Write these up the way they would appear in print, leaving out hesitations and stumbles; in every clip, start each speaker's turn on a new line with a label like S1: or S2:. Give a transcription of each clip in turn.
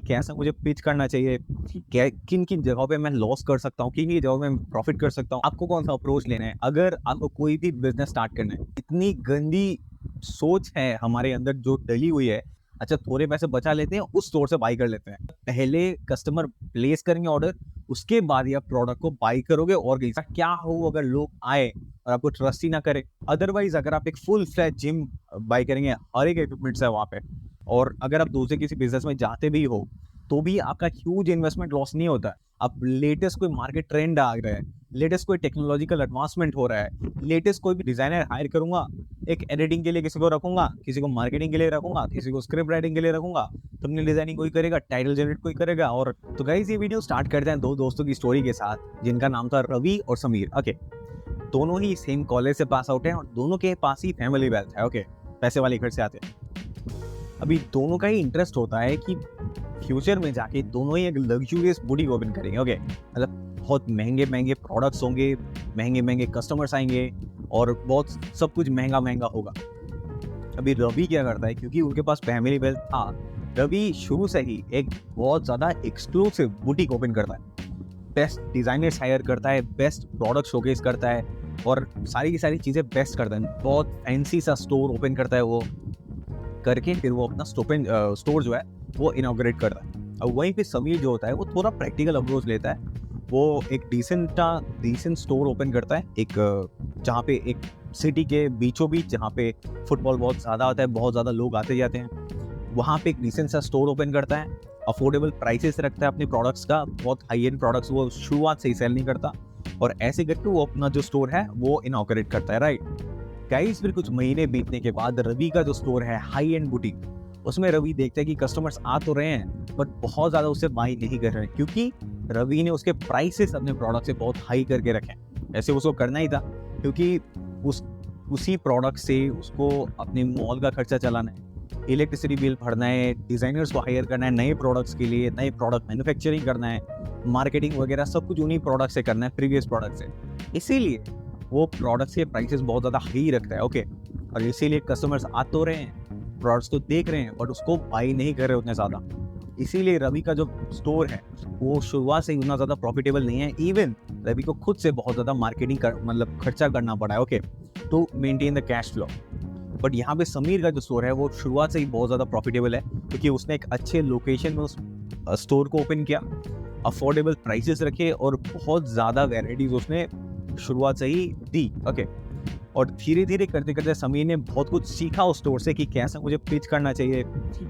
S1: कैसे मुझे पिच करना चाहिए, किन किन जगहों पे मैं लॉस कर सकता हूँ, किन किन जगहों पे मैं प्रॉफिट कर सकता हूँ, आपको कौन सा अप्रोच लेना है। अगर आपको कोई भी बिजनेस स्टार्ट करना है, इतनी गंदी सोच है हमारे अंदर जो डली हुई है, अच्छा थोड़े पैसे बचा लेते हैं, उस स्टोर से बाई कर लेते हैं। पहले कस्टमर प्लेस करेंगे ऑर्डर, उसके बाद ही आप प्रोडक्ट को बाई करोगे। और क्या हो अगर लोग आए और आपको ट्रस्ट ही ना करे। अदरवाइज अगर आप एक फुल फ्लैट जिम बाई करेंगे, हर एक इक्विपमेंट्स है वहाँ पे, और अगर आप दूसरे किसी बिजनेस में जाते भी हो तो भी आपका ह्यूज इन्वेस्टमेंट लॉस नहीं होता है। अब लेटेस्ट कोई मार्केट ट्रेंड आ रहा है, लेटेस्ट कोई टेक्नोलॉजिकल एडवांसमेंट हो रहा है, लेटेस्ट कोई भी डिजाइनर हायर करूंगा, एक एडिटिंग के लिए किसी को रखूंगा, किसी को मार्केटिंग के लिए रखूंगा, किसी को स्क्रिप्ट राइटिंग के लिए रखूंगा, थंबनेल डिजाइनिंग कोई करेगा, टाइटल जनरेट कोई करेगा। और तो गाइस ये वीडियो स्टार्ट करते हैं दो दोस्तों की स्टोरी के साथ, जिनका नाम था रवि और समीर। ओके, दोनों ही सेम कॉलेज से पास आउट हैं और दोनों के पास ही फैमिली वेल्थ है। ओके, पैसे वाले घर से आते हैं। अभी दोनों का ही इंटरेस्ट होता है कि फ्यूचर में जाके दोनों ही एक लग्जूरियस बुटीक ओपन करेंगे। ओके, मतलब बहुत महंगे महंगे प्रोडक्ट्स होंगे, महंगे महंगे कस्टमर्स आएंगे और बहुत सब कुछ महंगा महंगा होगा। अभी रवि क्या करता है, क्योंकि उनके पास फैमिली वेल्थ था, रवि शुरू से ही एक बहुत ज़्यादा एक्सक्लूसिव बुटीक ओपन करता है, बेस्ट डिज़ाइनर्स हायर करता है, बेस्ट प्रोडक्ट शोकेस करता है और सारी की सारी चीज़ें बेस्ट करता है। बहुत फैंसी सा स्टोर ओपन करता है वो, करके फिर वो अपना स्टोर जो है वो इनॉग्रेट करता है। अब वहीं पे समीर जो होता है वो थोड़ा प्रैक्टिकल अप्रोच लेता है। वो एक डिसेंट स्टोर ओपन करता है, एक जहाँ पे एक सिटी के बीचों बीच, जहाँ पे फुटबॉल बहुत ज़्यादा आता है, बहुत ज़्यादा लोग आते जाते हैं, वहाँ पे एक डिसेंट सा स्टोर ओपन करता है। अफोर्डेबल प्राइसेस रखता है अपने प्रोडक्ट्स का, बहुत हाई एंड प्रोडक्ट्स वो शुरुआत से ही सेल नहीं करता, और ऐसे करके वो अपना जो स्टोर है वो इनॉग्रेट करता है। राइट गाइस, फिर कुछ महीने बीतने के बाद रवि का जो स्टोर है हाई एंड बुटीक, उसमें रवि देखता है कि कस्टमर्स आ तो रहे हैं बट बहुत ज़्यादा उससे बाई नहीं कर रहे हैं, क्योंकि रवि ने उसके प्राइसेस अपने प्रोडक्ट से बहुत हाई करके रखे हैं। ऐसे उसको करना ही था, क्योंकि उसी प्रोडक्ट से उसको अपने मॉल का खर्चा चलाना है, इलेक्ट्रिसिटी बिल भरना है, डिज़ाइनर्स को हायर करना है नए प्रोडक्ट्स के लिए, नए प्रोडक्ट मैन्युफैक्चरिंग करना है, मार्केटिंग वगैरह सब कुछ उन्हीं प्रोडक्ट से करना है, प्रीवियस प्रोडक्ट से। इसीलिए वो प्रोडक्ट्स के प्राइसेस बहुत ज़्यादा हाई रखता है। ओके, और इसीलिए कस्टमर्स आ तो रहे हैं, प्रोडक्ट्स तो देख रहे हैं बट उसको बाई नहीं कर रहे उतने ज़्यादा। इसीलिए रवि का जो स्टोर है वो शुरुआत से ही उतना ज़्यादा प्रॉफिटेबल नहीं है। इवन रवि को खुद से बहुत ज़्यादा मार्केटिंग मतलब खर्चा करना पड़ा है, okay, to maintain the cash flow. But यहाँ पे समीर का जो स्टोर है वो शुरुआत से ही बहुत ज़्यादा प्रॉफिटेबल है, क्योंकि उसने एक अच्छे लोकेशन में उस स्टोर को ओपन किया, अफोर्डेबल प्राइसेस रखे और बहुत ज़्यादा वेराइटीज उसने शुरुआत से ही दी। ओके, और धीरे धीरे करते करते समीर ने बहुत कुछ सीखा उस स्टोर से कि कैसे मुझे पिच करना चाहिए,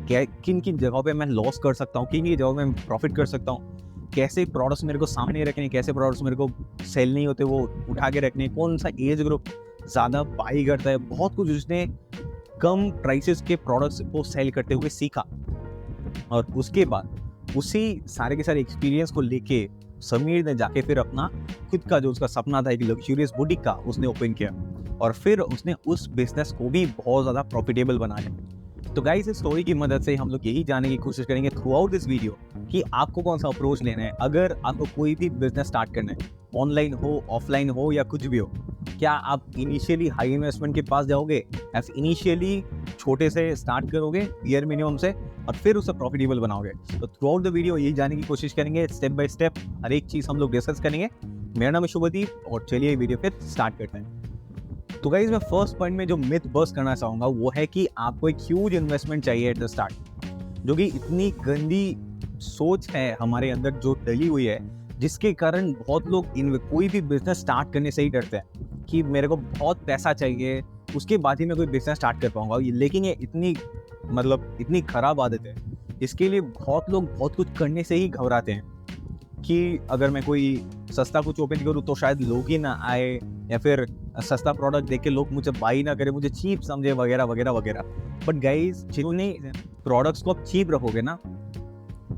S1: किन किन जगहों पे मैं लॉस कर सकता हूँ, किन किन जगहों में प्रॉफिट कर सकता हूँ, कैसे प्रोडक्ट्स मेरे को सामने रखने, कैसे प्रोडक्ट्स मेरे को सेल नहीं होते वो उठा के रखने, कौन सा एज ग्रुप ज़्यादा बाई करता है। बहुत कुछ उसने कम प्राइसेस के प्रोडक्ट्स को सेल करते हुए सीखा, और उसके बाद उसी सारे के सारे एक्सपीरियंस को लेके समीर ने जाके फिर अपना खुद का जो उसका सपना था एक लग्जूरियस बुटीक का, उसने ओपन किया, और फिर उसने उस बिजनेस को भी बहुत ज़्यादा प्रॉफिटेबल बना लिया। तो गाइस, इस स्टोरी की मदद से हम लोग यही जानने की कोशिश करेंगे थ्रू आउट दिस वीडियो कि आपको कौन सा अप्रोच लेना है। अगर आपको कोई भी बिजनेस स्टार्ट करना है, ऑनलाइन हो, ऑफलाइन हो या कुछ भी हो, क्या आप इनिशियली हाई इन्वेस्टमेंट के पास जाओगे या इनिशियली छोटे से स्टार्ट करोगे ईयर मिनिमम से और फिर उसे प्रॉफिटेबल बनाओगे। तो थ्रू आउट द वीडियो यही जानने की कोशिश करेंगे, स्टेप बाय स्टेप हर एक चीज़ हम लोग डिस्कस करेंगे। मेरा नाम है शुभदीप और चलिए वीडियो फिर स्टार्ट करते हैं। तो गाइस, मैं फर्स्ट पॉइंट में जो मिथ बस्ट करना चाहूँगा वो है कि आपको एक ह्यूज इन्वेस्टमेंट चाहिए एट द स्टार्ट, जो कि इतनी गंदी सोच है हमारे अंदर जो डली हुई है, जिसके कारण बहुत लोग कोई भी बिजनेस स्टार्ट करने से ही डरते हैं कि मेरे को बहुत पैसा चाहिए, उसके बाद ही मैं कोई बिजनेस स्टार्ट कर पाऊंगा। लेकिन ये इतनी खराब आदत है, इसके लिए बहुत लोग बहुत कुछ करने से ही घबराते हैं कि अगर मैं कोई सस्ता कुछ ओपन करूँ तो शायद लोग ही ना आए, या फिर सस्ता प्रोडक्ट देख के लोग मुझे बाई ना करें, मुझे चीप समझे वगैरह वगैरह वगैरह। बट गाइस, जितने प्रोडक्ट्स को आप चीप रखोगे ना,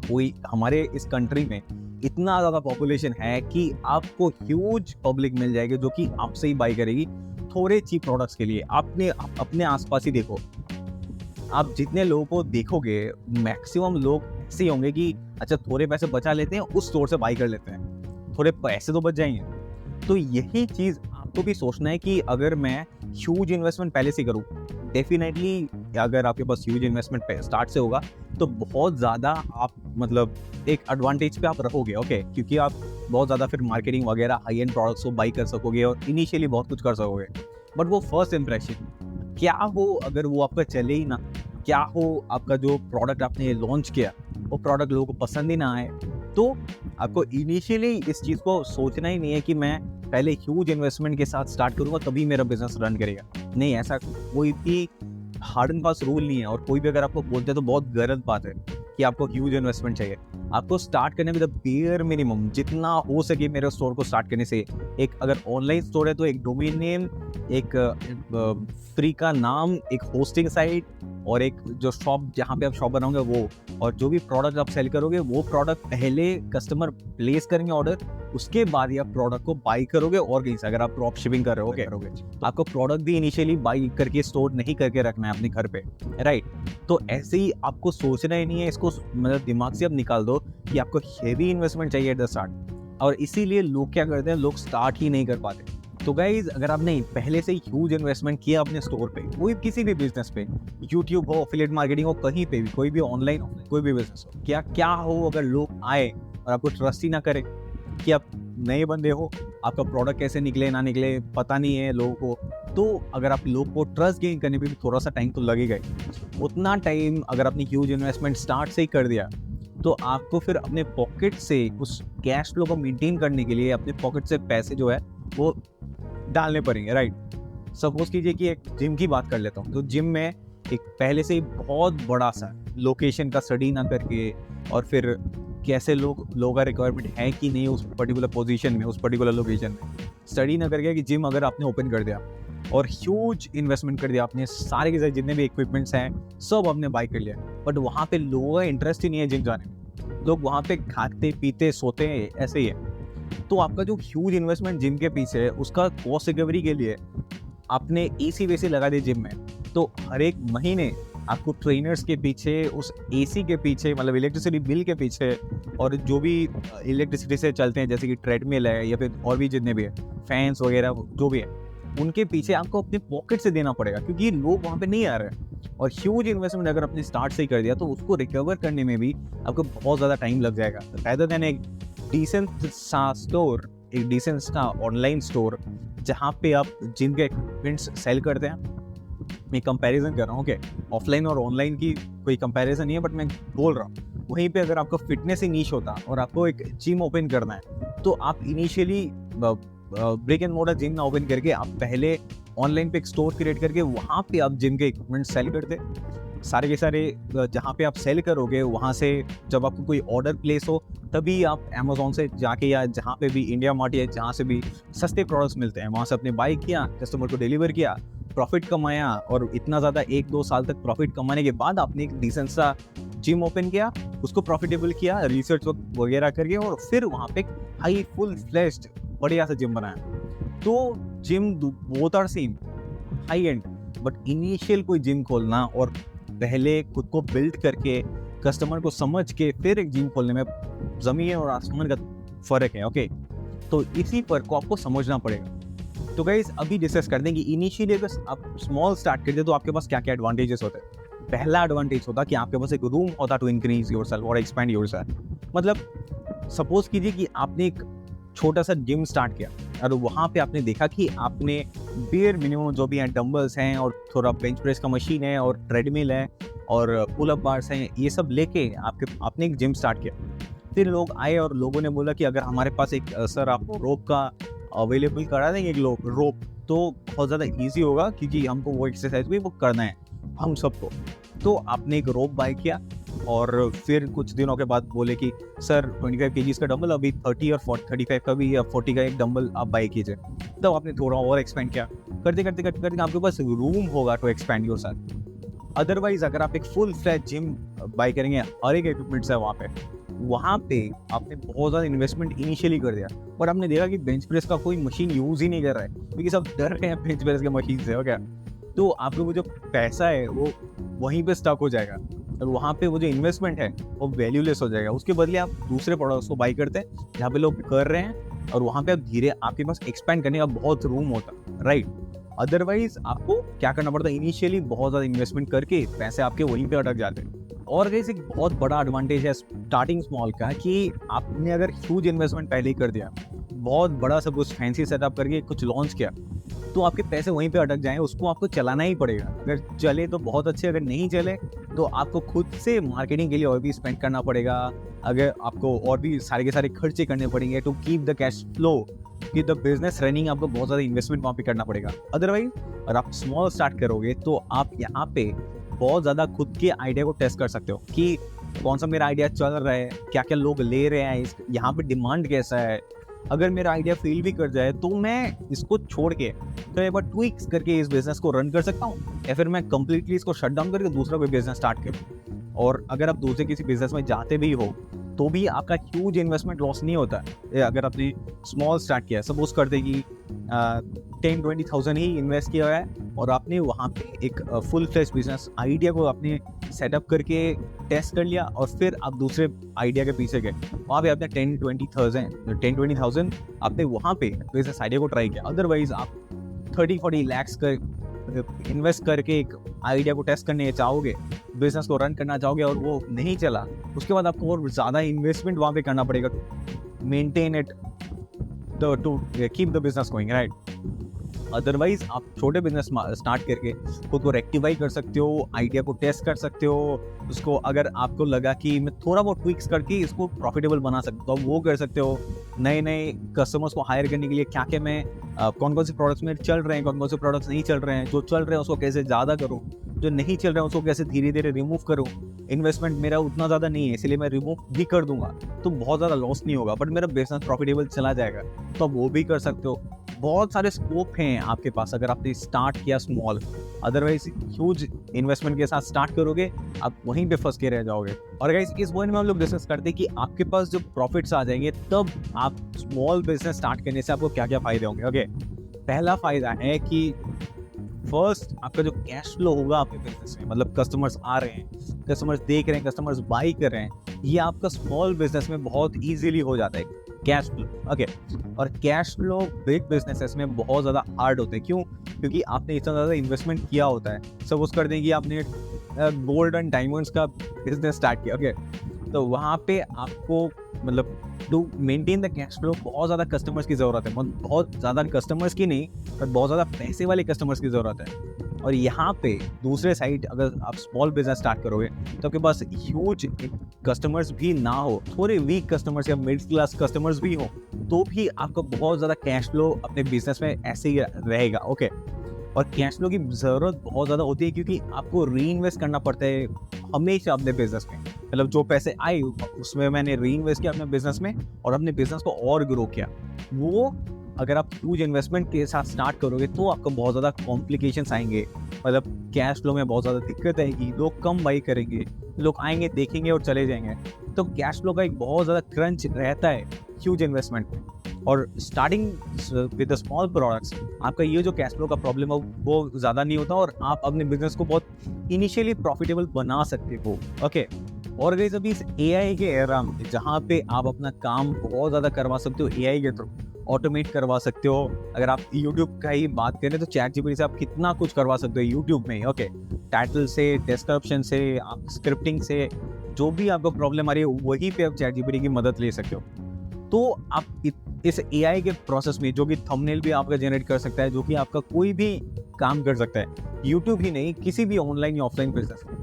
S1: कोई हमारे इस कंट्री में इतना ज़्यादा पॉपुलेशन है कि आपको ह्यूज पब्लिक मिल जाएगी जो कि आपसे ही बाई करेगी थोड़े चीप प्रोडक्ट्स के लिए। आपने अपने आसपास ही देखो, आप जितने लोगों को देखोगे मैक्सिमम लोग ऐसे ही होंगे कि अच्छा थोड़े पैसे बचा लेते हैं, उस स्टोर से बाई कर लेते हैं, थोड़े पैसे तो बच जाएंगे। तो यही चीज़ आपको भी सोचना है कि अगर मैं ह्यूज इन्वेस्टमेंट पहले से करूँ, डेफिनेटली अगर आपके पास ह्यूज इन्वेस्टमेंट स्टार्ट से होगा तो बहुत ज़्यादा आप मतलब एक एडवांटेज पे आप रहोगे, ओके, क्योंकि आप बहुत ज़्यादा फिर मार्केटिंग वगैरह हाई एंड प्रोडक्ट्स को बाई कर सकोगे और इनिशियली बहुत कुछ कर सकोगे। बट वो फर्स्ट इंप्रेशन क्या हो, अगर वो आपका चले ही ना, क्या हो आपका जो प्रोडक्ट आपने लॉन्च किया वो प्रोडक्ट लोगों को पसंद ही ना आए, तो आपको इनिशियली इस चीज़ को सोचना ही नहीं है कि मैं पहले ह्यूज इन्वेस्टमेंट के साथ स्टार्ट करूंगा तभी मेरा बिजनेस रन करेगा। नहीं, ऐसा कोई भी हार्ड एंड फास्ट रूल नहीं है। और कोई भी अगर आपको बोलते हैं तो बहुत गलत बात है कि आपको ह्यूज इन्वेस्टमेंट चाहिए। आपको स्टार्ट करने में द बेयर मिनिमम जितना हो सके मेरे स्टोर को स्टार्ट करने से, एक अगर ऑनलाइन स्टोर है तो एक डोमेन नेम, एक फ्री का नाम, एक होस्टिंग साइट और एक जो शॉप जहाँ पे आप शॉप बनाओगे वो, और जो भी प्रोडक्ट आप सेल करोगे वो प्रोडक्ट पहले कस्टमर प्लेस करेंगे ऑर्डर, उसके बाद ही आप प्रोडक्ट को बाई करोगे। और कहीं से अगर आप ड्रॉप शिपिंग कर रहे हो तो आपको प्रोडक्ट भी इनिशियली बाई करके स्टोर नहीं करके रखना है अपने घर पे, राइट। तो ऐसे ही आपको सोचना ही नहीं है, इसको मतलब दिमाग से अब निकाल दो कि आपको हेवी इन्वेस्टमेंट चाहिए एट द स्टार्ट। और इसीलिए लोग क्या करते हैं, लोग स्टार्ट ही नहीं कर पाते। तो गाइज, अगर आपने पहले से ही ह्यूज इन्वेस्टमेंट किया अपने स्टोर पे, कोई किसी भी बिजनेस पे, यूट्यूब हो, एफिलिएट मार्केटिंग हो, कहीं पे भी, कोई भी ऑनलाइन कोई भी बिजनेस हो, क्या हो अगर लोग आए और आपको ट्रस्ट ही ना करें कि आप नए बंदे हो, आपका प्रोडक्ट कैसे निकले ना निकले पता नहीं है लोगों को, तो अगर आप लोग को ट्रस्ट गेन करने पे भी थोड़ा सा टाइम तो लगेगा ही। उतना टाइम अगर आपने ह्यूज इन्वेस्टमेंट स्टार्ट से ही कर दिया तो आपको फिर अपने पॉकेट से उस कैश फ्लो को मेंटेन करने के लिए अपने पॉकेट से पैसे जो है वो डालने पड़ेंगे, राइट। सपोज कीजिए कि एक जिम की बात कर लेता हूँ, तो जिम में एक पहले से ही बहुत बड़ा सा लोकेशन का स्टडी ना करके, और फिर कैसे लोगों का रिक्वायरमेंट है कि नहीं उस पर्टिकुलर पोजीशन में, उस पर्टिकुलर लोकेशन में, स्टडी ना करके कि जिम अगर आपने ओपन कर दिया और ह्यूज इन्वेस्टमेंट कर दिया, आपने सारे के सारे जितने भी इक्विपमेंट्स हैं सब आपने बाई कर लिया, बट वहाँ पे लोगों का इंटरेस्ट ही नहीं है जिम जाने में, लोग वहाँ पे खाते पीते सोते हैं, ऐसे ही है। तो आपका जो ह्यूज इन्वेस्टमेंट जिम के पीछे है उसका कॉस्ट रिकवरी के लिए आपने एसी वेसी लगा दी जिम में, तो हर एक महीने आपको ट्रेनर्स के पीछे, उस एसी के पीछे, मतलब इलेक्ट्रिसिटी बिल के पीछे, और जो भी इलेक्ट्रिसिटी से चलते हैं जैसे कि ट्रेडमिल है या फिर और भी जितने भी है फैंस वगैरह जो भी है, उनके पीछे आपको अपने पॉकेट से देना पड़ेगा क्योंकि लोग वहाँ पे नहीं आ रहे हैं। और ह्यूज इन्वेस्टमेंट अगर अपने स्टार्ट से ही कर दिया तो उसको रिकवर करने में भी आपको बहुत ज़्यादा टाइम लग जाएगा। रादर देन एक डिसेंट सा स्टोर, एक डिसेंट सा ऑनलाइन स्टोर जहाँ पे आप जिम के इक्विपमेंट्स सेल करते हैं। मैं कंपैरिजन कर रहा हूँ, ओके, ऑफलाइन और ऑनलाइन की कोई कंपैरिजन नहीं है, बट मैं बोल रहा हूँ वहीं पे अगर आपका फिटनेस ही नीश होता और आपको एक जिम ओपन करना है तो आप initially brick and mortar gym ना ओपन करके आप पहले ऑनलाइन पे एक स्टोर क्रिएट करके वहाँ पे आप जिम के इक्विपमेंट सेल करते, सारे के सारे जहाँ पे आप सेल करोगे वहाँ से जब आपको कोई ऑर्डर प्लेस हो तभी आप अमेज़ॉन से जाके या जहाँ पे भी इंडिया मार्ट या जहाँ से भी सस्ते प्रोडक्ट्स मिलते हैं वहाँ से अपने बाई किया, कस्टमर को डिलीवर किया, प्रॉफिट कमाया, और इतना ज़्यादा 1-2 साल तक प्रॉफिट कमाने के बाद आपने एक डिसेंट सा जिम ओपन किया, उसको प्रॉफिटेबल किया, रिसर्च वगैरह करके, और फिर वहाँ पे हाई फुल फ्लेश्ड बढ़िया सा जिम बनाया। तो gym both are same, high end, but initial कोई जिम खोलना और पहले खुद को बिल्ड करके कस्टमर को समझ के फिर एक जिम खोलने में ज़मीन और आसमान का फ़र्क है, ओके। तो इसी पर को आपको समझना पड़ेगा। तो गाइस अभी डिस्कस कर दें कि इनिशियली अगर आप स्मॉल स्टार्ट करते तो आपके पास क्या क्या एडवांटेजेस होते हैं। पहला एडवांटेज होता कि आपके पास एक रूम होता टू इंक्रीज योरसेल्फ और एक्सपैंड योरसेल्फ। मतलब सपोज कीजिए कि आपने एक छोटा सा जिम स्टार्ट किया और वहाँ पे आपने देखा कि आपने बेयर मिनिमम जो भी हैं डंबल्स हैं और थोड़ा बेंच प्रेस का मशीन है और ट्रेडमिल है और पुल अप बार्स हैं, ये सब लेके आपने एक जिम स्टार्ट किया। फिर लोग आए और लोगों ने बोला कि अगर हमारे पास एक सर आप रोप का अवेलेबल करा देंगे एक रोप तो बहुत ज़्यादा ईजी होगा क्योंकि हमको वो एक्सरसाइज भी वो करना है हम सबको। तो आपने एक रोप बाय किया और फिर कुछ दिनों के बाद बोले कि सर 25 kg का डंबल अभी 30 और 35 का भी या 40 का एक डंबल आप बाय कीजिए। तब आपने थोड़ा और एक्सपेंड किया, करते करते आपके पास रूम होगा to expand yourself. Otherwise अगर आप एक फुल फ्लैट जिम बाय करेंगे और एक इक्विपमेंट्स है वहाँ पे आपने बहुत ज़्यादा इन्वेस्टमेंट इनिशियली कर दिया और आपने देखा कि बेंच प्रेस का कोई मशीन यूज़ ही नहीं कर रहा है क्योंकि सब डर रहे हैं बेंच प्रेस के मशीन से, ओके। तो आपको वो जो पैसा है वो वहीं पे स्टक हो जाएगा और वहाँ पे वो जो इन्वेस्टमेंट है वो वैल्यूलेस हो जाएगा। उसके बदले आप दूसरे प्रोडक्ट्स को बाई करते हैं जहाँ पे लोग कर रहे हैं और वहाँ पे आप धीरे आपके पास एक्सपेंड करने का बहुत रूम होता है, राइट। अदरवाइज आपको क्या करना पड़ता है, इनिशियली बहुत ज़्यादा इन्वेस्टमेंट करके पैसे आपके वहीं पे अटक जाते हैं। और गाइस एक बहुत बड़ा एडवांटेज है स्टार्टिंग स्मॉल का कि आपने अगर ह्यूज इन्वेस्टमेंट पहले ही कर दिया, बहुत बड़ा सब कुछ फैंसी सेटअप करके कुछ लॉन्च किया, तो आपके पैसे वहीं पे अटक जाएँ, उसको आपको चलाना ही पड़ेगा। अगर चले तो बहुत अच्छे, अगर नहीं चले तो आपको खुद से मार्केटिंग के लिए और भी स्पेंड करना पड़ेगा। अगर आपको और भी सारे के सारे खर्चे करने पड़ेंगे to keep the cash flow, keep the business running, आपको बहुत ज़्यादा इन्वेस्टमेंट वहाँ पे करना पड़ेगा। अदरवाइज अगर आप स्मॉल स्टार्ट करोगे तो आप यहाँ पे बहुत ज़्यादा खुद के आइडिया को टेस्ट कर सकते हो कि कौन सा मेरा आइडिया चल रहा है, क्या-क्या लोग ले रहे हैं, यहाँ पे डिमांड कैसा है। अगर मेरा आइडिया फेल भी कर जाए तो मैं इसको छोड़ के तो एक बार ट्विक्स करके इस बिजनेस को रन कर सकता हूँ, या फिर मैं कंप्लीटली इसको शट डाउन करके दूसरा कोई बिजनेस स्टार्ट करूँ। और अगर आप दूसरे किसी बिजनेस में जाते भी हो तो भी आपका ह्यूज इन्वेस्टमेंट लॉस नहीं होता है। अगर आपने स्मॉल स्टार्ट किया है, सपोज करते कि 10-20,000 ही इन्वेस्ट किया है और आपने वहाँ पे एक फुल फ्लेज बिजनेस आइडिया को आपने सेटअप करके टेस्ट कर लिया और फिर आप दूसरे आइडिया के पीछे गए, वहाँ पे आपने 10-20,000 आपने वहाँ पे बिजनेस आइडिया को ट्राई किया। अदरवाइज आप 30-40 लाख का इन्वेस्ट करके एक आइडिया को टेस्ट करने चाहोगे, बिजनेस को रन करना चाहोगे और वो नहीं चला, उसके बाद आपको और ज़्यादा इन्वेस्टमेंट वहाँ पे करना पड़ेगा maintain it to keep the business going, right. Otherwise आप छोटे बिजनेस स्टार्ट करके खुद को रेक्टिफाई कर सकते हो, आइडिया को टेस्ट कर सकते हो, उसको अगर आपको लगा कि मैं थोड़ा बहुत ट्विक्स करके इसको प्रॉफिटेबल बना सकता हूँ, वो कर सकते हो। नए नए कस्टमर्स को हायर करने के लिए क्या क्या मैं कौन कौन से प्रोडक्ट्स में चल रहे हैं, कौन कौन से प्रोडक्ट्स नहीं चल रहे हैं, जो चल रहे हैं उसको कैसे ज़्यादा करूँ, जो नहीं चल रहे हैं उसको कैसे धीरे धीरे रिमूव करूँ। इन्वेस्टमेंट मेरा उतना ज़्यादा नहीं है इसलिए मैं रिमूव भी कर दूंगा तो बहुत ज़्यादा लॉस नहीं होगा, बट मेरा बिजनेस प्रॉफिटेबल चला जाएगा, तो आप वो भी कर सकते हो। बहुत सारे स्कोप हैं आपके पास अगर आपने स्टार्ट किया स्मॉल। अदरवाइज ह्यूज इन्वेस्टमेंट के साथ स्टार्ट करोगे, आप वहीं पे फंस के रह जाओगे। और गाइस इस पॉइंट में हम लोग डिस्कस करते हैं कि आपके पास जब प्रॉफिट्स आ जाएंगे तब आप स्मॉल बिजनेस स्टार्ट करने से आपको क्या क्या फायदे होंगे। ओके, पहला फायदा है कि फर्स्ट आपका जो कैश फ्लो होगा आपके बिजनेस में, मतलब कस्टमर्स आ रहे हैं, कस्टमर्स देख रहे हैं, कस्टमर्स बाई कर रहे हैं, ये आपका स्मॉल बिजनेस में बहुत इजीली हो जाता है कैश फ्लो। ओके, और कैश फ्लो बिग बिजनेसेस में बहुत ज़्यादा हार्ड होते हैं। क्यों? क्योंकि आपने इतना ज़्यादा इन्वेस्टमेंट किया होता है। सपोज कर दें कि आपने गोल्ड एंड डायमंड्स का बिजनेस स्टार्ट किया, ओके, तो वहाँ पे आपको मतलब to maintain the cash flow बहुत ज़्यादा कस्टमर्स की ज़रूरत है, बहुत ज़्यादा कस्टमर्स की नहीं पर बहुत ज़्यादा पैसे वाले कस्टमर्स की ज़रूरत है। और यहाँ पे दूसरे साइड अगर आप स्मॉल बिजनेस स्टार्ट करोगे तो आपके पास ह्यूज कस्टमर्स भी ना हो, थोड़े वीक कस्टमर्स या मिडिल क्लास कस्टमर्स भी हो, तो भी आपको बहुत ज़्यादा कैश फ्लो अपने बिजनेस में ऐसे ही रहेगा। ओके, और कैश फ्लो की ज़रूरत बहुत ज़्यादा होती है क्योंकि आपको री इन्वेस्ट करना पड़ता है हमेशा अपने बिजनेस में। मतलब जो पैसे आए उसमें मैंने री इन्वेस्ट किया अपने बिजनेस में और अपने बिजनेस को और ग्रो किया। वो अगर आप ह्यूज इन्वेस्टमेंट के साथ स्टार्ट करोगे तो आपको बहुत ज़्यादा कॉम्प्लिकेशंस आएंगे, मतलब कैश फ्लो में बहुत ज़्यादा दिक्कत आएगी, लोग कम बाई करेंगे, लोग आएंगे देखेंगे और चले जाएंगे। तो कैश फ्लो का एक बहुत ज़्यादा क्रंच रहता है ह्यूज इन्वेस्टमेंट में। और starting with the small products आपका ये जो कैश फ्लो का प्रॉब्लम है वो ज़्यादा नहीं होता और आप अपने बिजनेस को बहुत इनिशियली प्रॉफिटेबल बना सकते हो। ओके, और गाइस अभी इस AI के एरा में जहाँ पे आप अपना काम बहुत ज़्यादा करवा सकते हो AI के थ्रू, ऑटोमेट करवा सकते हो। अगर आप YouTube का ही बात करें तो ChatGPT से आप कितना कुछ करवा सकते हो YouTube में ही। ओके, टाइटल से, डिस्क्रिप्शन से, आप स्क्रिप्टिंग से, जो भी आपको प्रॉब्लम आ रही है वहीं पे आप ChatGPT की मदद ले सकते हो। तो आप इस AI के प्रोसेस में जो कि थंबनेल भी आपका जनरेट कर सकता है, जो कि आपका कोई भी काम कर सकता है, YouTube ही नहीं किसी भी ऑनलाइन या ऑफलाइन बिजनेस में।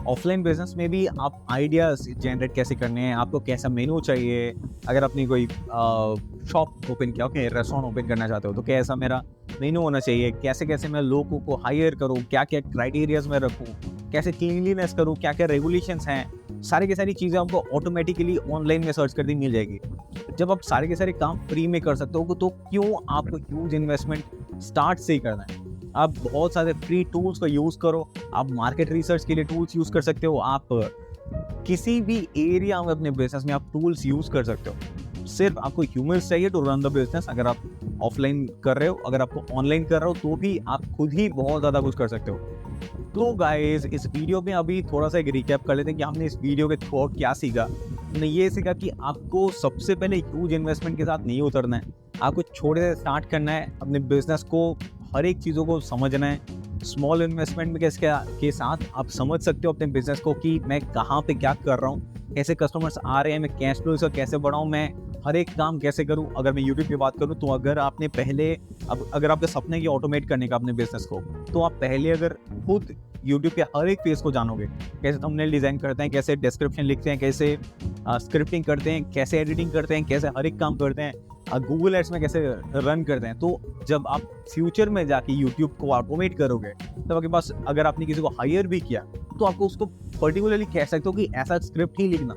S1: ऑफलाइन बिजनेस में भी आप आइडियाज जनरेट कैसे करने हैं, आपको कैसा मेनू चाहिए, अगर आपने कोई शॉप ओपन किया, ओके, रेस्टोरेंट ओपन करना चाहते हो तो कैसा मेरा मेनू होना चाहिए, कैसे कैसे मैं लोगों को हायर करूँ, क्या क्या क्राइटेरियाज में रखूँ, कैसे क्लीनलीनेस करूँ, क्या क्या रेगुलेशंस हैं, सारी की सारी चीज़ें आपको ऑटोमेटिकली ऑनलाइन में सर्च कर दी मिल जाएगी। जब आप सारे के सारे काम फ्री में कर सकते हो तो क्यों आपको ह्यूज इन्वेस्टमेंट स्टार्ट से ही करना है। आप बहुत सारे फ्री टूल्स का यूज़ करो, आप मार्केट रिसर्च के लिए टूल्स यूज़ कर सकते हो, आप किसी भी एरिया में अपने बिजनेस में आप टूल्स यूज़ कर सकते हो। सिर्फ आपको ह्यूमंस चाहिए टू रन द बिजनेस। अगर आप ऑफलाइन कर रहे हो, अगर आपको ऑनलाइन कर रहे हो तो भी आप खुद ही बहुत ज़्यादा कुछ कर सकते हो। तो गाइस इस वीडियो में अभी थोड़ा सा एक रिकैप कर लेते हैं कि हमने इस वीडियो के थ्रू क्या सीखा। हमने ये सीखा कि आपको सबसे पहले ह्यूज इन्वेस्टमेंट के साथ नहीं उतरना है, आपको छोटे से स्टार्ट करना है, अपने बिजनेस को हर एक चीज़ों को समझना है। स्मॉल इन्वेस्टमेंट में के साथ आप समझ सकते हो अपने बिजनेस को कि मैं कहाँ पे क्या कर रहा हूँ, कैसे कस्टमर्स आ रहे हैं, मैं कैश फ्लो इसका कैसे बढ़ाऊँ, मैं हर एक काम कैसे करूँ। अगर मैं यूट्यूब की बात करूँ तो अगर आपने पहले अगर आपके सपने की ऑटोमेट करने का अपने बिजनेस को, तो आप पहले अगर खुद यूट्यूब के हर एक फेस को जानोगे, कैसे थंबनेल डिज़ाइन करते हैं, कैसे डिस्क्रिप्शन लिखते हैं, कैसे स्क्रिप्टिंग करते हैं, कैसे एडिटिंग करते हैं, कैसे हर एक काम करते हैं, गूगल एड्स में कैसे रन करते हैं। तो जब आप फ्यूचर में जाके यूट्यूब को ऑटोमेट करोगे, तब आपके पास अगर आपने किसी को हायर भी किया, तो आपको उसको पर्टिकुलरली कह सकते हो कि ऐसा स्क्रिप्ट ही लिखना,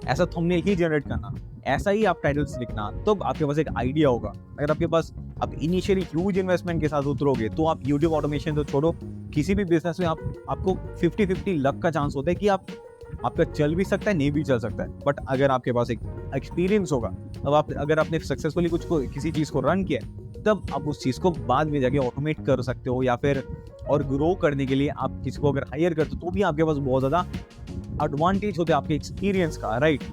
S1: ऐसा थंबनेल ही जनरेट करना, ऐसा ही आप टाइटल्स लिखना, तो आपके पास एक आइडिया होगा। अगर आपके पास आप इनिशियली ह्यूज इन्वेस्टमेंट के साथ उतरोगे, तो आप यूट्यूब ऑटोमेशन तो छोड़ो, किसी भी बिजनेस में आपको 50-50 लक का चांस होता है कि आपका चल भी सकता है, नहीं भी चल सकता है। बट अगर आपके पास एक एक्सपीरियंस होगा, अब अगर आपने सक्सेसफुली किसी चीज़ को रन किया, तब आप उस चीज़ को बाद में जाके ऑटोमेट कर सकते हो, या फिर और ग्रो करने के लिए आप किसी को अगर हायर करते हो, तो भी आपके पास बहुत ज़्यादा एडवांटेज होते हैं आपके एक्सपीरियंस का, राइट।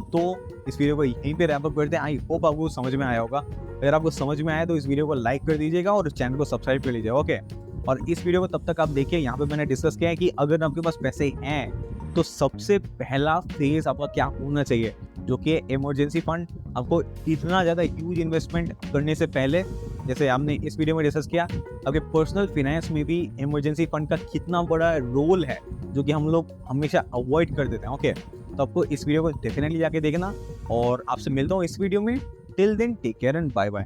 S1: तो इस वीडियो को यहीं पे रैप अप करते हैं। आई होप आपको समझ में आया होगा। अगर आपको समझ में आया तो इस वीडियो को लाइक कर दीजिएगा और चैनल को सब्सक्राइब कर लीजिएगा, ओके। और इस वीडियो को तब तक आप देखिए, यहाँ पे मैंने डिस्कस किया है कि अगर आपके पास पैसे हैं, तो सबसे पहला फेज आपका क्या होना चाहिए, जो कि इमरजेंसी फंड। आपको इतना ज़्यादा ह्यूज इन्वेस्टमेंट करने से पहले, जैसे हमने इस वीडियो में डिस्कस किया, आपके पर्सनल फिनेंस में भी इमरजेंसी फंड का कितना बड़ा रोल है, जो कि हम लोग हमेशा अवॉइड कर देते हैं, ओके। तो आपको इस वीडियो को डेफिनेटली जाके देखना, और आपसे मिलता हूँ इस वीडियो में। Till then take care and bye bye.